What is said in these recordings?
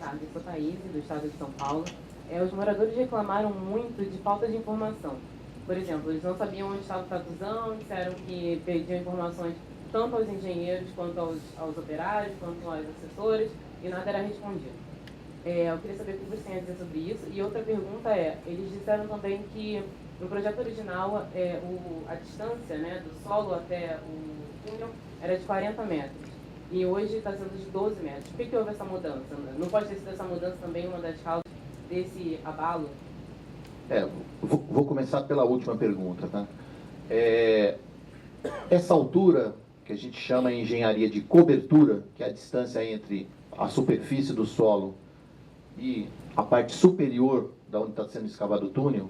tarde. Eu sou Thaís, do estado de São Paulo. Os moradores reclamaram muito de falta de informação. Por exemplo, eles não sabiam onde estava o tatuzão, disseram que pediam informações tanto aos engenheiros, quanto aos operários, quanto aos assessores, e nada era respondido. Eu queria saber o que você tem a dizer sobre isso. E outra pergunta eles disseram também que no projeto original a distância, né, do solo até o túnel era de 40 metros. E hoje está sendo de 12 metros. Por que houve essa mudança? Não pode ter sido essa mudança também uma das causas desse abalo? Vou começar pela última pergunta, tá? Essa altura, que a gente chama em engenharia de cobertura, que é a distância entre a superfície do solo e a parte superior da onde está sendo escavado o túnel,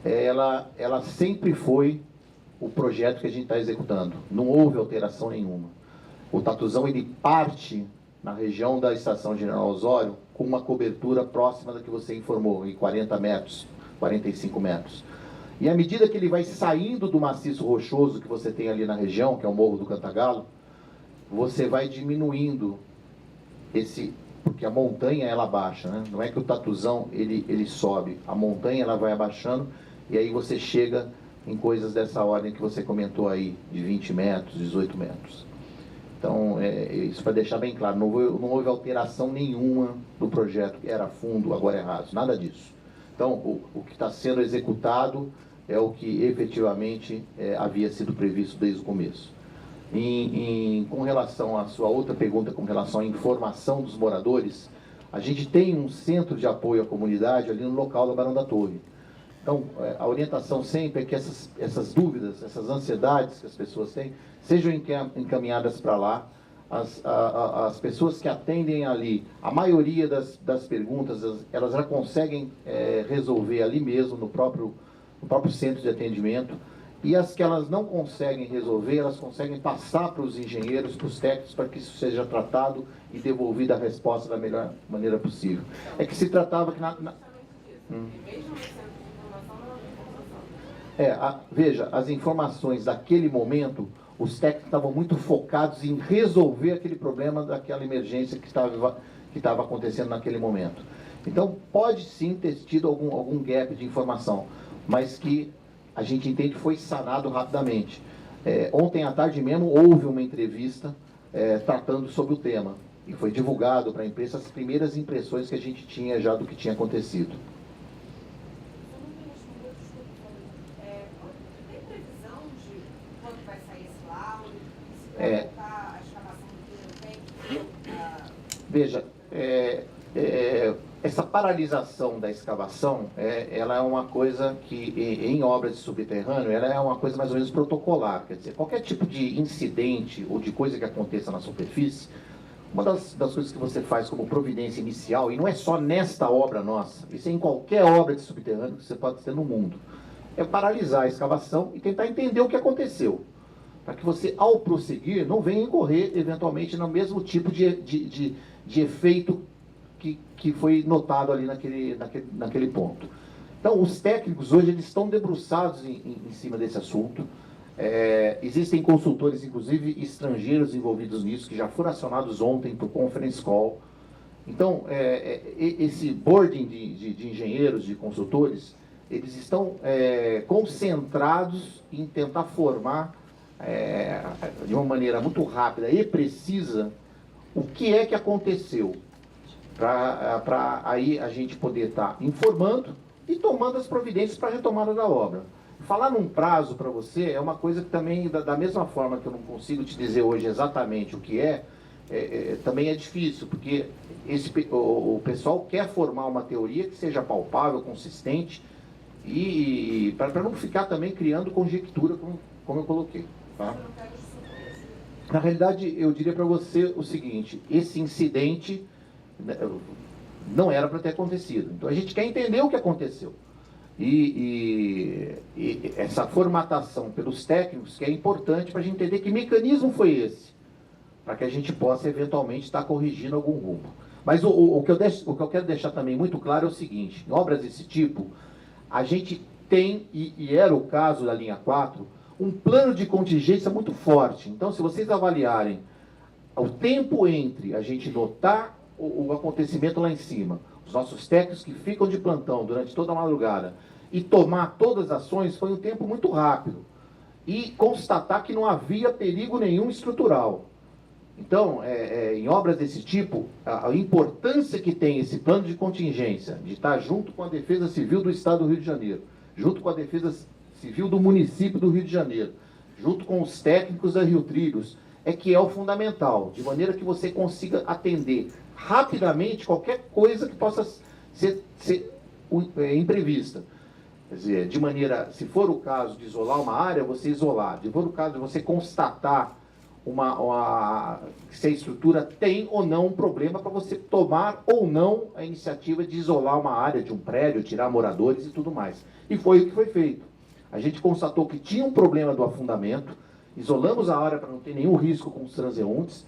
ela sempre foi o projeto que a gente está executando. Não houve alteração nenhuma. O tatuzão, ele parte na região da Estação General Osório com uma cobertura próxima da que você informou, em 40 metros, 45 metros. E à medida que ele vai saindo do maciço rochoso que você tem ali na região, que é o Morro do Cantagalo, você vai diminuindo porque a montanha ela baixa, né? Não é que o tatuzão ele sobe, a montanha ela vai abaixando e aí você chega em coisas dessa ordem que você comentou aí, de 20 metros, 18 metros. Então, isso para deixar bem claro, não houve alteração nenhuma do projeto, que era fundo, agora é raso, nada disso. Então, o que está sendo executado é o que efetivamente havia sido previsto desde o começo. Com relação à sua outra pergunta, com relação à informação dos moradores, a gente tem um centro de apoio à comunidade ali no local da Barão da Torre. Então, a orientação sempre é que essas dúvidas, essas ansiedades que as pessoas têm, sejam encaminhadas para lá. As pessoas que atendem ali, a maioria das perguntas, elas já conseguem resolver ali mesmo, no próprio centro de atendimento. E as que elas não conseguem resolver, elas conseguem passar para os engenheiros, para os técnicos, para que isso seja tratado e devolvida a resposta da melhor maneira possível. É que se tratava que veja, as informações daquele momento, os técnicos estavam muito focados em resolver aquele problema daquela emergência que estava acontecendo naquele momento. Então, pode sim ter tido algum gap de informação, mas que a gente entende que foi sanado rapidamente. Ontem à tarde mesmo houve uma entrevista tratando sobre o tema, e foi divulgado para a imprensa as primeiras impressões que a gente tinha já do que tinha acontecido. Veja, essa paralisação da escavação, ela é uma coisa que, em obras de subterrâneo, ela é uma coisa mais ou menos protocolar. Quer dizer, qualquer tipo de incidente ou de coisa que aconteça na superfície, uma das coisas que você faz como providência inicial, e não é só nesta obra nossa, isso é em qualquer obra de subterrâneo que você pode ter no mundo, é paralisar a escavação e tentar entender o que aconteceu, para que você, ao prosseguir, não venha incorrer, eventualmente, no mesmo tipo de efeito que foi notado ali naquele ponto. Então, os técnicos hoje eles estão debruçados em cima desse assunto. Existem consultores, inclusive estrangeiros, envolvidos nisso, que já foram acionados ontem por conference call. Então, esse boarding de engenheiros, de consultores, eles estão concentrados em tentar formar, de uma maneira muito rápida e precisa, o que é que aconteceu, para aí a gente poder estar informando e tomando as providências para a retomada da obra. Falar num prazo para você é uma coisa que também, da mesma forma que eu não consigo te dizer hoje exatamente o que também é difícil, porque o pessoal quer formar uma teoria que seja palpável, consistente, e para não ficar também criando conjectura, como eu coloquei. Tá? Na realidade, eu diria para você o seguinte: esse incidente não era para ter acontecido. Então a gente quer entender o que aconteceu. E essa formatação pelos técnicos que é importante para a gente entender que mecanismo foi esse, para que a gente possa eventualmente estar corrigindo algum rumo. Mas o que eu quero deixar também muito claro é o seguinte: em obras desse tipo, a gente tem, e era o caso da linha 4, um plano de contingência muito forte. Então, se vocês avaliarem o tempo entre a gente notar o acontecimento lá em cima, os nossos técnicos que ficam de plantão durante toda a madrugada, e tomar todas as ações, foi um tempo muito rápido. E constatar que não havia perigo nenhum estrutural. Então, em obras desse tipo, a importância que tem esse plano de contingência, de estar junto com a Defesa Civil do Estado do Rio de Janeiro, junto com a Defesa Civil do município do Rio de Janeiro, junto com os técnicos da Rio Trilhos, é o fundamental, de maneira que você consiga atender rapidamente qualquer coisa que possa ser imprevista. Quer dizer, de maneira, se for o caso de isolar uma área, você isolar. Se for o caso de você constatar se a estrutura tem ou não um problema, para você tomar ou não a iniciativa de isolar uma área de um prédio, tirar moradores e tudo mais. E foi o que foi feito. A gente constatou que tinha um problema do afundamento, isolamos a área para não ter nenhum risco com os transeuntes.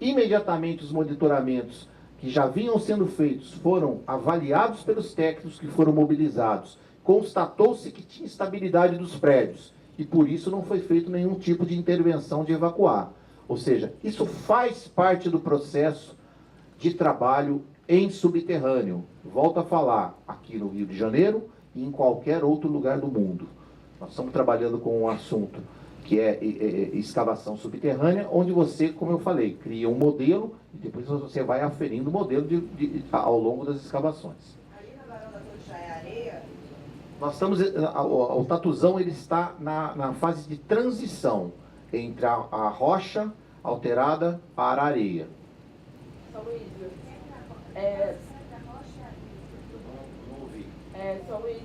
Imediatamente os monitoramentos que já vinham sendo feitos foram avaliados pelos técnicos que foram mobilizados. Constatou-se que tinha estabilidade dos prédios e por isso não foi feito nenhum tipo de intervenção de evacuar. Ou seja, isso faz parte do processo de trabalho em subterrâneo. Volto a falar, aqui no Rio de Janeiro e em qualquer outro lugar do mundo. Nós estamos trabalhando com um assunto que é escavação subterrânea, onde você, como eu falei, cria um modelo e depois você vai aferindo o modelo ao longo das escavações. Ali na varanda toda já é areia? Nós estamos, o Tatuzão ele está na fase de transição entre a rocha alterada para a areia. São Luís, São Luís,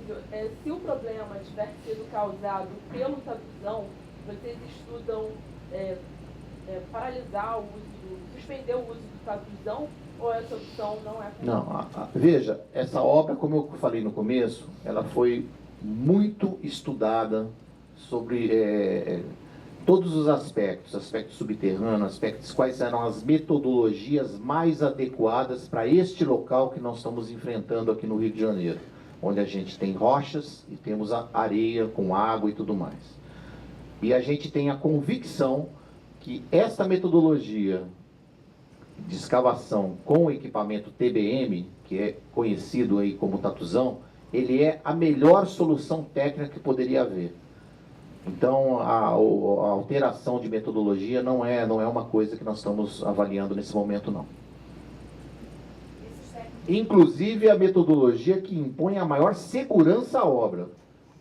se o problema tiver sido causado pelo Tatuzão, vocês estudam paralisar o uso, suspender o uso do Tatuzão, ou essa opção não é? Não, veja, essa obra, como eu falei no começo, ela foi muito estudada sobre todos os aspectos subterrâneos, aspectos quais eram as metodologias mais adequadas para este local que nós estamos enfrentando aqui no Rio de Janeiro, onde a gente tem rochas e temos a areia com água e tudo mais. E a gente tem a convicção que essa metodologia de escavação com o equipamento TBM, que é conhecido aí como Tatuzão, ele é a melhor solução técnica que poderia haver. Então, a alteração de metodologia não é uma coisa que nós estamos avaliando nesse momento, não. Inclusive a metodologia que impõe a maior segurança à obra.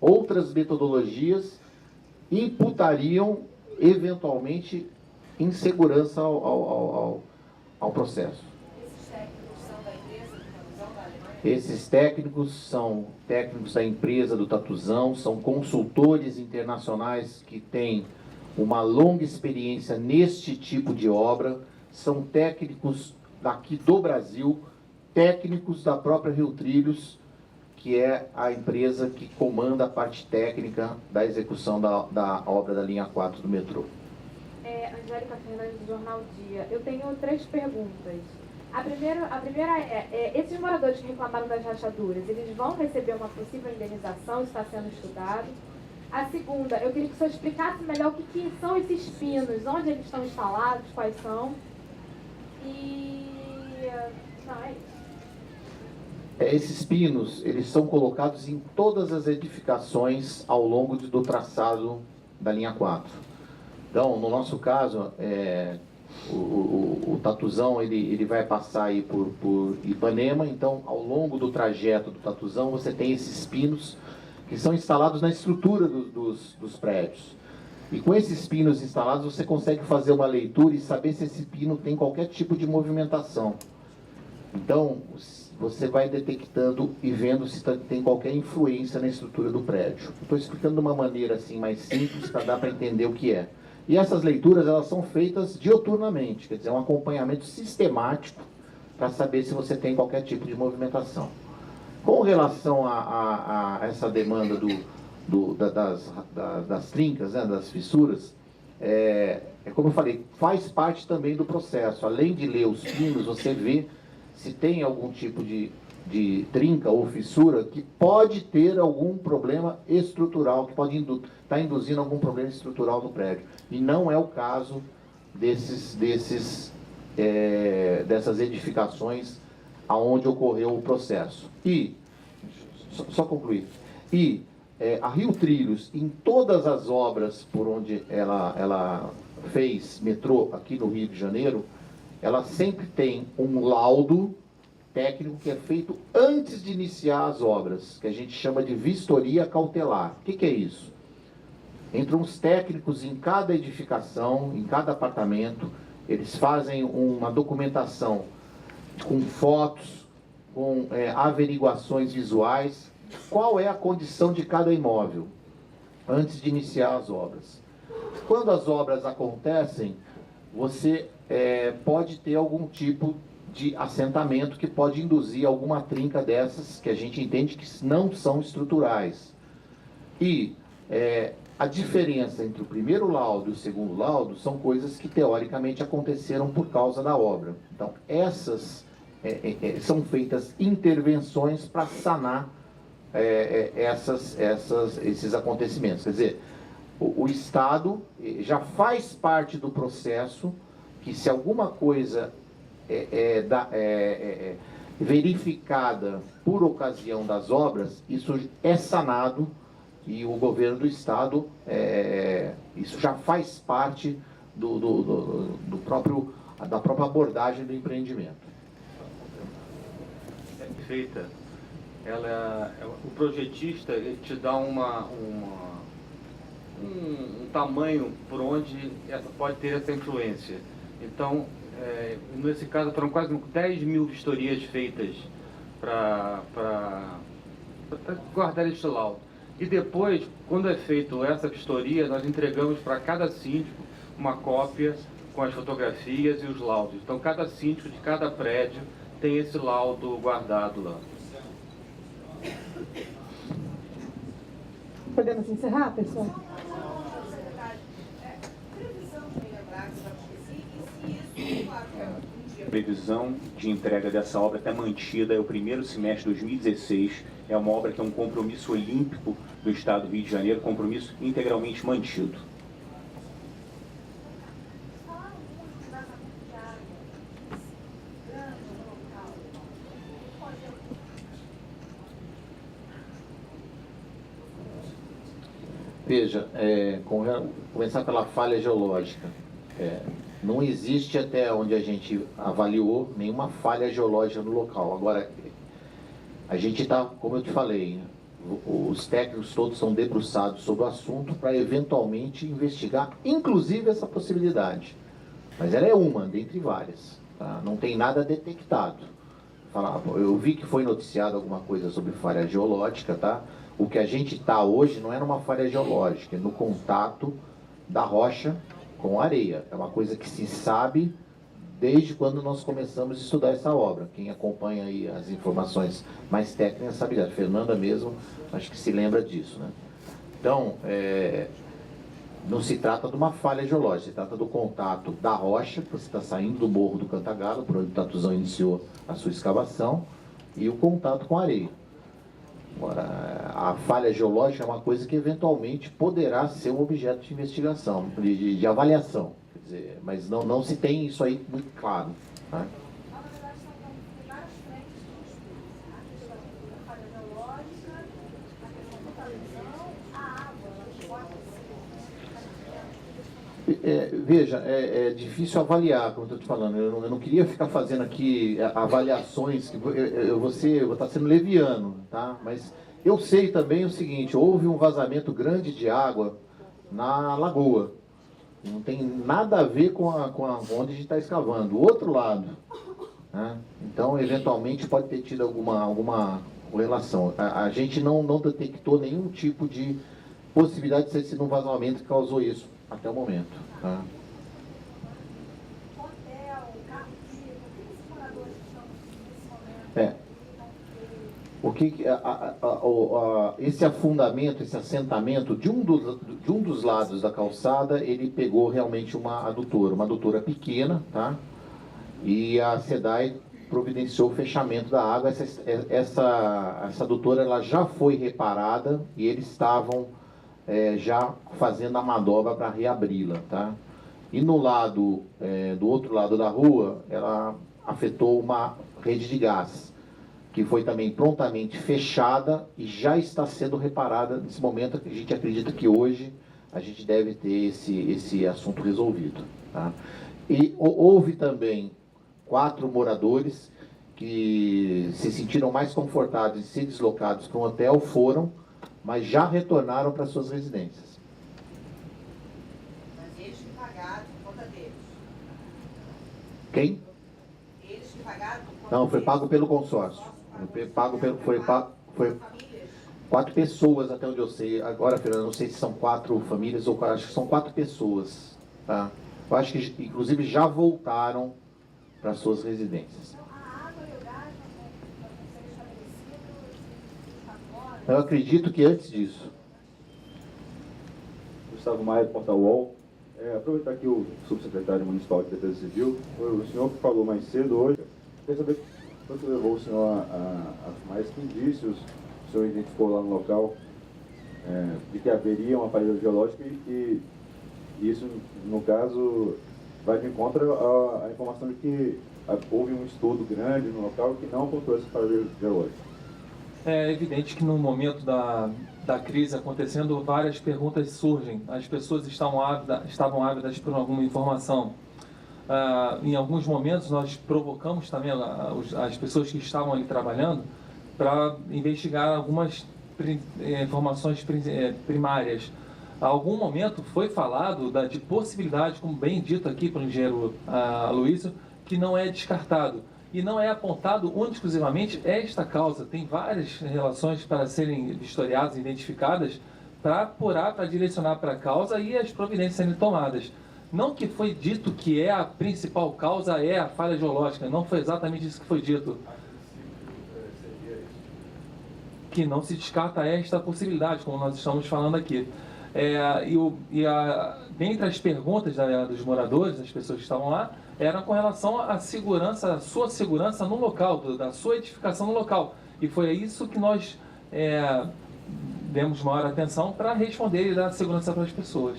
Outras metodologias imputariam, eventualmente, insegurança ao processo. Esses técnicos são da empresa do Tatuzão da Alemanha? Esses técnicos são técnicos da empresa do Tatuzão, são consultores internacionais que têm uma longa experiência neste tipo de obra, são técnicos daqui do Brasil, técnicos da própria Rio Trilhos, que é a empresa que comanda a parte técnica da execução da obra da linha 4 do metrô. Angélica Fernandes, do Jornal Dia. Eu tenho 3 perguntas. A primeira é, esses moradores que reclamaram das rachaduras, eles vão receber uma possível indenização? Está sendo estudado. A segunda, eu queria que o senhor explicasse melhor o que são esses pinos, onde eles estão instalados, quais são. Não, é isso. Esses pinos, eles são colocados em todas as edificações ao longo do traçado da linha 4. Então, no nosso caso, o Tatuzão ele vai passar aí por Ipanema, então ao longo do trajeto do Tatuzão você tem esses pinos que são instalados na estrutura dos prédios. E com esses pinos instalados você consegue fazer uma leitura e saber se esse pino tem qualquer tipo de movimentação. Então, você vai detectando e vendo se tem qualquer influência na estrutura do prédio. Estou explicando de uma maneira assim mais simples para dar para entender o que é. E essas leituras elas são feitas dioturnamente, quer dizer, é um acompanhamento sistemático para saber se você tem qualquer tipo de movimentação. Com relação a essa demanda das trincas, né, das fissuras, como eu falei, faz parte também do processo. Além de ler os pinos, você vê se tem algum tipo de trinca ou fissura que pode ter algum problema estrutural, que pode estar induzindo algum problema estrutural no prédio. E não é o caso desses dessas edificações aonde ocorreu o processo. E, só concluir, e a Rio Trilhos, em todas as obras por onde ela fez metrô aqui no Rio de Janeiro, ela sempre tem um laudo técnico que é feito antes de iniciar as obras, que a gente chama de vistoria cautelar. O que é isso? Entram os técnicos em cada edificação, em cada apartamento, eles fazem uma documentação com fotos, com averiguações visuais, qual é a condição de cada imóvel, antes de iniciar as obras. Quando as obras acontecem, você pode ter algum tipo de assentamento que pode induzir alguma trinca dessas, que a gente entende que não são estruturais. E a diferença entre o primeiro laudo e o segundo laudo são coisas que teoricamente aconteceram por causa da obra. Então, essas são feitas intervenções para sanar esses acontecimentos. Quer dizer, o Estado já faz parte do processo que, se alguma coisa verificada por ocasião das obras, isso é sanado, e o governo do Estado, isso já faz parte da própria abordagem do empreendimento. Feita, o projetista ele te dá um tamanho por onde pode ter essa influência. Então, nesse caso, foram quase 10 mil vistorias feitas para guardar este laudo. E depois, quando é feita essa vistoria, nós entregamos para cada síndico uma cópia com as fotografias e os laudos. Então, cada síndico de cada prédio tem esse laudo guardado lá. Podemos encerrar, pessoal? Secretário, previsão de melhorar que vai acontecer e se isso, claro, um dia. Previsão de entrega dessa obra está mantida, é o primeiro semestre de 2016, é uma obra que é um compromisso olímpico do Estado do Rio de Janeiro, compromisso integralmente mantido. Falaram muito das acudiárias, grande no local. Pode Veja, começar pela falha geológica. Não existe, até onde a gente avaliou, nenhuma falha geológica no local. Agora, a gente está, como eu te falei, os técnicos todos são debruçados sobre o assunto para eventualmente investigar, inclusive, essa possibilidade. Mas ela é uma, dentre várias. Tá? Não tem nada detectado. Eu vi que foi noticiado alguma coisa sobre falha geológica, tá? O que a gente está hoje não é numa falha geológica, é no contato da rocha com a areia. É uma coisa que se sabe desde quando nós começamos a estudar essa obra. Quem acompanha aí as informações mais técnicas sabe, a Fernanda mesmo, acho que se lembra disso, né? Então, não se trata de uma falha geológica, se trata do contato da rocha, que você está saindo do Morro do Cantagalo, por onde o Tatuzão iniciou a sua escavação, e o contato com a areia. Agora, a falha geológica é uma coisa que eventualmente poderá ser um objeto de investigação, de avaliação, quer dizer, mas não se tem isso aí muito claro. Tá? Na verdade, tem várias frentes de estudo. A questão da falha geológica, a questão da televisão, a água, ela pode ser. Veja, é difícil avaliar, como eu estou te falando. Eu não queria ficar fazendo aqui avaliações, que eu vou estar sendo leviano, tá? Mas eu sei também o seguinte: houve um vazamento grande de água na lagoa. Não tem nada a ver com onde a gente está escavando, o outro lado. Né? Então, eventualmente, pode ter tido alguma correlação. A gente não detectou nenhum tipo de possibilidade de ter sido um vazamento que causou isso até o momento. Tá? Hotel, carro de esses moradores que estão nesse momento. Esse afundamento, esse assentamento de um dos lados da calçada, ele pegou realmente uma adutora pequena, tá? E a SEDAI providenciou o fechamento da água. Essa adutora ela já foi reparada e eles estavam já fazendo a manobra para reabri-la, tá? E no lado, do outro lado da rua, ela afetou uma rede de gás, que foi também prontamente fechada e já está sendo reparada nesse momento. Que a gente acredita que hoje a gente deve ter esse assunto resolvido. Tá? E houve também 4 moradores que se sentiram mais confortáveis em ser deslocados para um hotel, foram, mas já retornaram para suas residências. Mas eles que pagaram por conta deles. Quem? Eles que pagaram por conta Não, foi deles. pago pelo consórcio. Foi 4 pessoas, até onde eu sei. Agora, Fernando, não sei se são 4 famílias ou acho que são 4 pessoas. Tá? Eu acho que, inclusive, já voltaram para suas residências. Então, a água e o gás não ser estabelecidos agora. Eu acredito que antes disso. Gustavo Maia, Portal UOL. Aproveitar que o subsecretário municipal de Defesa Civil, o senhor que falou mais cedo hoje, quer saber quanto levou o senhor a mais que indícios o senhor identificou lá no local de que haveria um aparelho geológico e isso, no caso, vai de encontro à informação de que houve um estudo grande no local que não apontou esse aparelho geológico. É evidente que no momento da crise acontecendo, várias perguntas surgem. As pessoas estavam ávidas por alguma informação. Em alguns momentos, nós provocamos também as pessoas que estavam ali trabalhando para investigar algumas informações primárias. A algum momento foi falado de possibilidade, como bem dito aqui pelo engenheiro Aloysio, que não é descartado. E não é apontado única e exclusivamente esta causa. Tem várias relações para serem vistoriadas, identificadas, para apurar, para direcionar para a causa e as providências serem tomadas. Não que foi dito que a principal causa é a falha geológica, não foi exatamente isso que foi dito. Que não se descarta esta possibilidade, como nós estamos falando aqui. Dentre as perguntas dos moradores, das pessoas que estavam lá, era com relação à segurança, à sua segurança no local, da sua edificação no local. E foi isso que nós demos maior atenção para responder e dar segurança para as pessoas.